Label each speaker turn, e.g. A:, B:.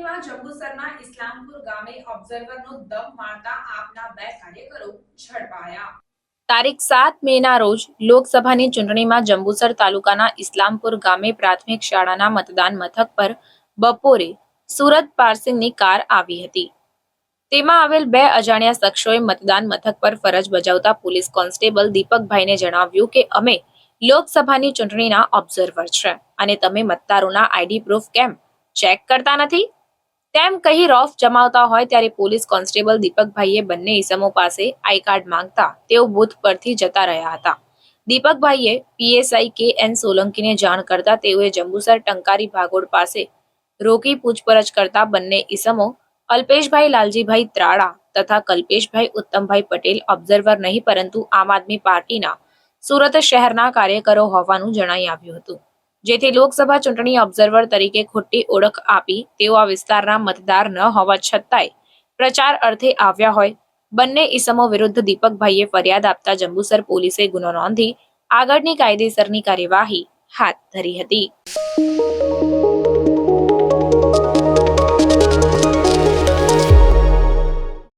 A: ચૂંટણીમાં જંબુસરના ઇસ્લામપુર ગામે ઓબ્ઝર્વરનો દમ મારતા આપના 2 કાર્યકરો ઝડપાયા। તારીખ 7 મેના રોજ લોકસભાની ચૂંટણીમાં જંબુસર તાલુકાના ઇસ્લામપુર ગામે પ્રાથમિક શાળાના મતદાન મથક પર બપોરે સુરત પાર્સિંગની કાર આવી હતી। તેમાં આવેલ 2 અજાણ્યા શખ્સોએ મતદાન મથક પર ફરજ બજાવતા પોલીસ કોન્સ્ટેબલ દીપકભાઈને જણાવ્યું કે અમે લોકસભાની ચૂંટણીના ઓબ્ઝર્વર છે અને તમે મતદારોના આઈડી પ્રૂફ કેમ ચેક કરતા નથી તેમ કહી રોફ જમાવતા હોય ત્યારે પોલીસ કોન્સ્ટેબલ દીપકભાઈએ બંને ઇસમો પાસે આઈ કાર્ડ માંગતા તેઓ બૂથ પરથી જતા રહ્યા હતા। દીપકભાઈએ પીએસઆઈ કે.એન. સોલંકીને જાણ કરતા તેઓએ જંબુસર ટંકારી ભાગોળ પાસે રોકી પૂછપરછ કરતા બંને ઇસમો અલ્પેશભાઈ લાલજીભાઈ ત્રાડા તથા કલ્પેશભાઈ ઉત્તમભાઈ પટેલ ઓબ્ઝર્વર નહીં પરંતુ આમ આદમી પાર્ટીના સુરત શહેરના કાર્યકરો હોવાનું જણાઈ આવ્યું હતું, જેથી લોકસભા ચૂંટણી ઓબ્ઝર્વર તરીકે ખોટી ઓળખ આપી તેઓ આ વિસ્તારના મતદાર ન હોવા છતાંય પ્રચાર અર્થે આવ્યા હોય બંને ઇસમો વિરુદ્ધ દીપકભાઈએ ફરિયાદ આપતા જંબુસર પોલીસે ગુનો નોંધી આગળની કાયદેસરની કાર્યવાહી હાથ ધરી હતી।